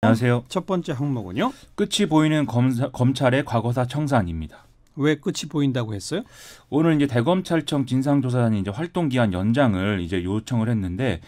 안녕하세요. 첫 번째 항목은요? 끝이 보이는 검찰의 과거사 청산입니다. 왜 끝이 보인다고 했어요? 오늘 이제 대검찰청 진상조사단이 이제 활동 기한 연장을 이제 요청을 했는데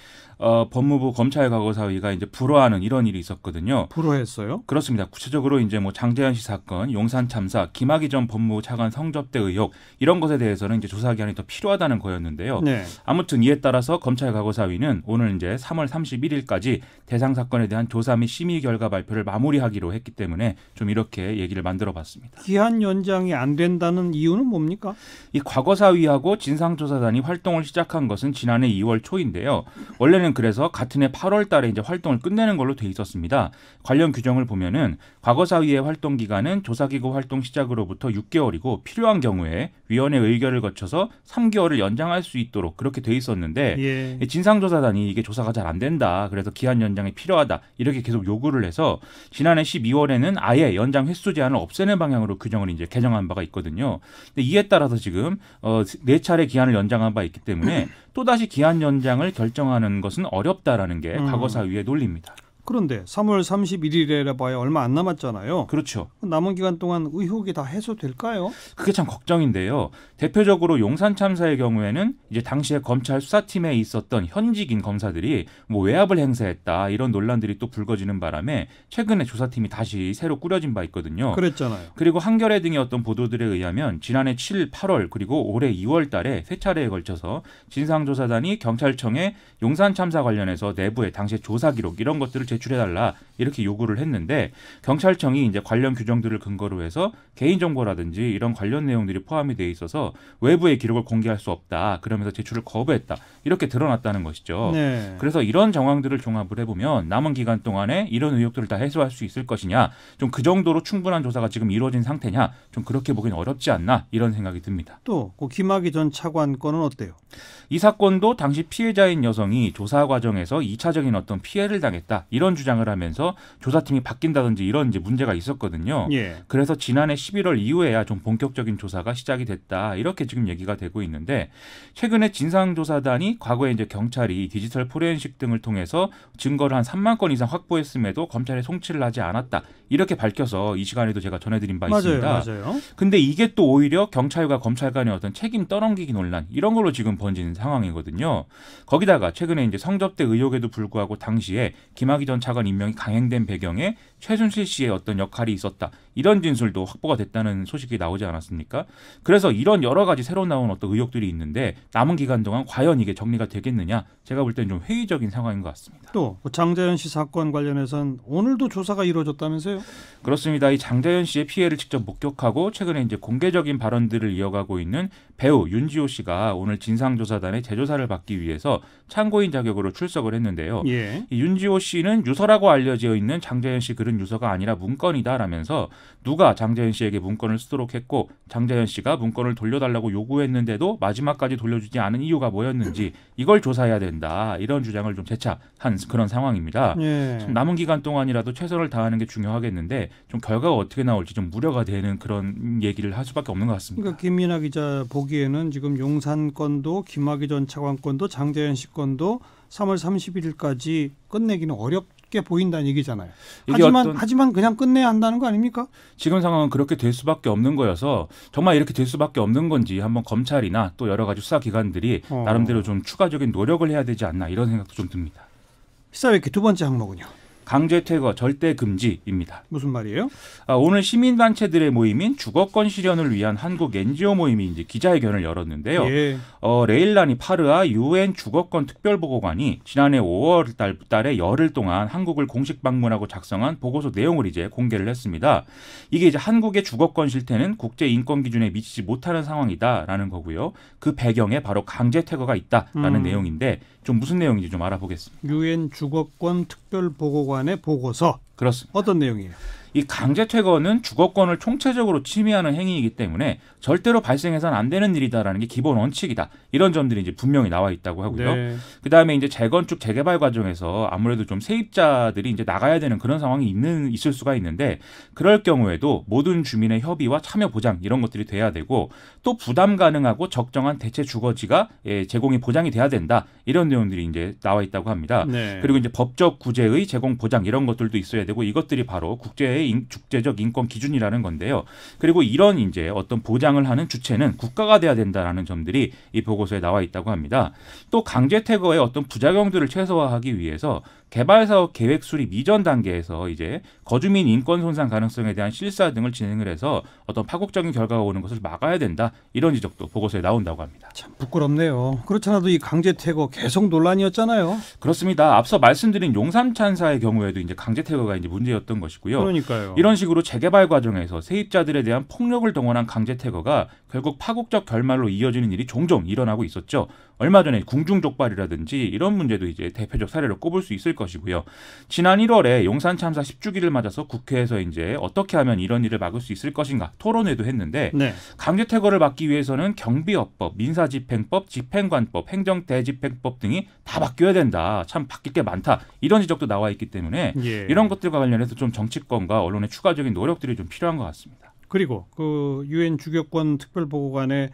법무부 검찰과거사위가 이제 불허하는 이런 일이 있었거든요. 불허했어요? 그렇습니다. 구체적으로 이제 뭐 장제현 씨 사건, 용산 참사, 김학의 전 법무부 차관 성접대 의혹 이런 것에 대해서는 이제 조사 기한이 더 필요하다는 거였는데요. 네. 아무튼 이에 따라서 검찰과거사위는 오늘 이제 3월 31일까지 대상 사건에 대한 조사 및 심의 결과 발표를 마무리하기로 했기 때문에 좀 이렇게 얘기를 만들어봤습니다. 기한 연장이 안 된다는 이유는 뭡니까? 이 과거사위하고 진상조사단이 활동을 시작한 것은 지난해 2월 초인데요. 원래는 그래서 같은 해 8월 달에 이제 활동을 끝내는 걸로 돼 있었습니다. 관련 규정을 보면은 과거사위의 활동 기간은 조사기구 활동 시작으로부터 6개월이고 필요한 경우에 위원회 의결을 거쳐서 3개월을 연장할 수 있도록 그렇게 돼 있었는데 진상조사단이 이게 조사가 잘 안 된다. 그래서 기한 연장이 필요하다. 이렇게 계속 요구를 해서 지난해 12월에는 아예 연장 횟수 제한을 없애는 방향으로 규정을 이제 개정한 바가 있거든요. 근데 이에 따라서 지금 4차례 기한을 연장한 바 있기 때문에 또다시 기한 연장을 결정하는 것은 어렵다라는 게 과거사위의 논리입니다. 그런데 3월 31일이라 봐야 얼마 안 남았잖아요. 그렇죠. 남은 기간 동안 의혹이 다 해소될까요? 그게 참 걱정인데요. 대표적으로 용산 참사의 경우에는 이제 당시에 검찰 수사팀에 있었던 현직인 검사들이 뭐 외압을 행사했다 이런 논란들이 또 불거지는 바람에 최근에 조사팀이 다시 새로 꾸려진 바 있거든요. 그랬잖아요. 그리고 한겨레 등의 어떤 보도들에 의하면 지난해 7, 8월 그리고 올해 2월 달에 3차례에 걸쳐서 진상조사단이 경찰청에 용산 참사 관련해서 내부의 당시의 조사 기록 이런 것들을 제출해달라 이렇게 요구를 했는데 경찰청이 이제 관련 규정들을 근거로 해서 개인정보라든지 이런 관련 내용들이 포함이 돼 있어서 외부의 기록을 공개할 수 없다. 그러면서 제출을 거부했다. 이렇게 드러났다는 것이죠. 네. 그래서 이런 정황들을 종합을 해보면 남은 기간 동안에 이런 의혹들을 다 해소할 수 있을 것이냐 좀 그 정도로 충분한 조사가 지금 이루어진 상태냐 좀 그렇게 보기는 어렵지 않나 이런 생각이 듭니다. 또 그 김학의 전 차관 건은 어때요? 이 사건도 당시 피해자인 여성이 조사 과정에서 2차적인 어떤 피해를 당했다. 이런 주장을 하면서 조사팀이 바뀐다든지 이런 이제 문제가 있었거든요. 그래서 지난해 11월 이후에야 좀 본격적인 조사가 시작이 됐다. 이렇게 지금 얘기가 되고 있는데 최근에 진상조사단이 과거에 이제 경찰이 디지털 포렌식 등을 통해서 증거를 한 3만 건 이상 확보했음에도 검찰에 송치를 하지 않았다. 이렇게 밝혀서 이 시간에도 제가 전해드린 바 있습니다. 맞아요. 근데 이게 또 오히려 경찰과 검찰 간의 어떤 책임 떠넘기기 논란 이런 걸로 지금 번지는 상황이거든요. 거기다가 최근에 이제 성접대 의혹에도 불구하고 당시에 김학의 전 차관 임명이 강행된 배경에 최순실 씨의 어떤 역할이 있었다. 이런 진술도 확보가 됐다는 소식이 나오지 않았습니까? 그래서 이런 여러 가지 새로 나온 어떤 의혹들이 있는데 남은 기간 동안 과연 이게 정리가 되겠느냐? 제가 볼 때는 좀 회의적인 상황인 것 같습니다. 또 장제현 씨 사건 관련해서는 오늘도 조사가 이루어졌다면서요? 그렇습니다. 이 장제현 씨의 피해를 직접 목격하고 최근에 이제 공개적인 발언들을 이어가고 있는 배우 윤지호 씨가 오늘 진상조사단의 재조사를 받기 위해서 참고인 자격으로 출석을 했는데요. 이 윤지호 씨는 유서라고 알려져 있는 장제현 씨 글은 유서가 아니라 문건이다라면서 누가 장제현 씨에게 문건을 쓰도록 했고 장제현 씨가 문건을 돌려달라고 요구했는데도 마지막까지 돌려주지 않은 이유가 뭐였는지 이걸 조사해야 된다. 이런 주장을 좀 재차한 그런 상황입니다. 남은 기간 동안이라도 최선을 다하는 게 중요하겠는데 좀 결과가 어떻게 나올지 좀 우려가 되는 그런 얘기를 할 수밖에 없는 것 같습니다. 그러니까 김민아 기자 보기에는 지금 용산 건도 김학의 전 차관 건도 장제현 씨 건도 3월 31일까지 끝내기는 어렵게 보인다는 얘기잖아요. 하지만 그냥 끝내야 한다는 거 아닙니까? 지금 상황은 그렇게 될 수밖에 없는 거여서 정말 이렇게 될 수밖에 없는 건지 한번 검찰이나 또 여러 가지 수사기관들이 나름대로 좀 추가적인 노력을 해야 되지 않나 이런 생각도 좀 듭니다. 시사회기 두 번째 항목은요? 강제 퇴거 절대 금지입니다. 무슨 말이에요? 오늘 시민단체들의 모임인 주거권 실현을 위한 한국 NGO 모임이 이제 기자회견을 열었는데요. 레일라니 파르아 UN 주거권 특별보고관이 지난해 5월 달에 열흘 동안 한국을 공식 방문하고 작성한 보고서 내용을 이제 공개를 했습니다. 이게 이제 한국의 주거권 실태는 국제 인권 기준에 미치지 못하는 상황이다라는 거고요. 그 배경에 바로 강제 퇴거가 있다라는 내용인데 좀 무슨 내용인지 좀 알아보겠습니다. UN 주거권 특별보고관의 보고서. 그렇습니다. 어떤 내용이에요? 이 강제 퇴거는 주거권을 총체적으로 침해하는 행위이기 때문에 절대로 발생해서는 안 되는 일이다라는 게 기본 원칙이다. 이런 점들이 이제 분명히 나와 있다고 하고요. 네. 그다음에 이제 재건축 재개발 과정에서 아무래도 좀 세입자들이 이제 나가야 되는 그런 상황이 있을 수가 있는데 그럴 경우에도 모든 주민의 협의와 참여 보장 이런 것들이 돼야 되고 또 부담 가능하고 적정한 대체 주거지가 제공이 보장이 돼야 된다. 이런 내용들이 이제 나와 있다고 합니다. 네. 그리고 이제 법적 구제의 제공 보장 이런 것들도 있어야 되고 이것들이 바로 국제적 인권 기준이라는 건데요. 그리고 이런 이제 어떤 보장을 하는 주체는 국가가 돼야 된다라는 점들이 이 보고서에 나와 있다고 합니다. 또 강제 퇴거의 어떤 부작용들을 최소화하기 위해서 개발사업 계획 수립 이전 단계에서 이제 거주민 인권 손상 가능성에 대한 실사 등을 진행을 해서 어떤 파국적인 결과가 오는 것을 막아야 된다. 이런 지적도 보고서에 나온다고 합니다. 참 부끄럽네요. 그렇잖아도 이 강제 퇴거 계속 논란이었잖아요. 그렇습니다. 앞서 말씀드린 용산 참사의 경우에도 이제 강제 퇴거가 이제 문제였던 것이고요. 그러니까요. 이런 식으로 재개발 과정에서 세입자들에 대한 폭력을 동원한 강제 퇴거가 결국 파국적 결말로 이어지는 일이 종종 일어나고 있었죠. 얼마 전에 궁중족발이라든지 이런 문제도 이제 대표적 사례로 꼽을 수 있을 것이고요. 지난 1월에 용산 참사 10주기를 맞아서 국회에서 이제 어떻게 하면 이런 일을 막을 수 있을 것인가 토론회도 했는데 네. 강제 퇴거를 막기 위해서는 경비업법, 민사집행법, 집행관법, 행정대집행법 등이 다 바뀌어야 된다. 참 바뀔 게 많다. 이런 지적도 나와 있기 때문에 예. 이런 것들과 관련해서 좀 정치권과 언론의 추가적인 노력들이 좀 필요한 것 같습니다. 그리고 그 유엔 주교권 특별보고관의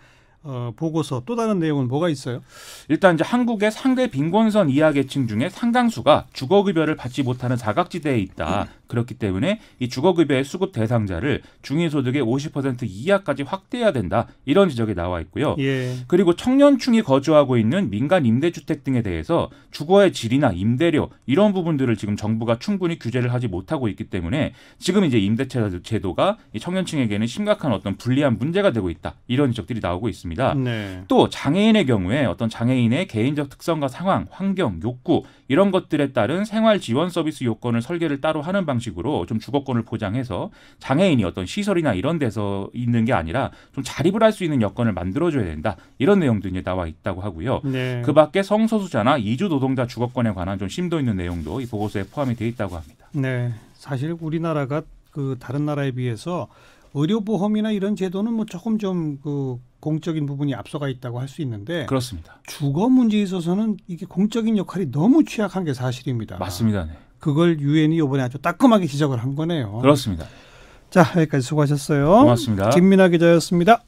보고서 또 다른 내용은 뭐가 있어요? 일단 이제 한국의 상대 빈곤선 이하 계층 중에 상당수가 주거급여를 받지 못하는 사각지대에 있다. 그렇기 때문에 이 주거급여의 수급 대상자를 중위소득의 50% 이하까지 확대해야 된다. 이런 지적이 나와 있고요. 예. 그리고 청년층이 거주하고 있는 민간 임대주택 등에 대해서 주거의 질이나 임대료 이런 부분들을 지금 정부가 충분히 규제를 하지 못하고 있기 때문에 지금 이제 임대차 제도가 이 청년층에게는 심각한 어떤 불리한 문제가 되고 있다. 이런 지적들이 나오고 있습니다. 네. 또 장애인의 경우에 어떤 장애인의 개인적 특성과 상황, 환경, 욕구 이런 것들에 따른 생활 지원 서비스 요건을 설계를 따로 하는 방식으로 좀 주거권을 보장해서 장애인이 어떤 시설이나 이런 데서 있는 게 아니라 좀 자립을 할 수 있는 여건을 만들어줘야 된다. 이런 내용도 이제 나와 있다고 하고요. 네. 그 밖에 성소수자나 이주 노동자 주거권에 관한 좀 심도 있는 내용도 이 보고서에 포함이 되어 있다고 합니다. 네. 사실 우리나라가 그 다른 나라에 비해서 의료보험이나 이런 제도는 뭐 조금 좀 그 공적인 부분이 앞서가 있다고 할 수 있는데 그렇습니다. 주거 문제에 있어서는 이게 공적인 역할이 너무 취약한 게 사실입니다. 맞습니다. 네. 그걸 유엔이 이번에 아주 따끔하게 지적을 한 거네요. 그렇습니다. 자, 여기까지 수고하셨어요. 고맙습니다. 김민아 기자였습니다.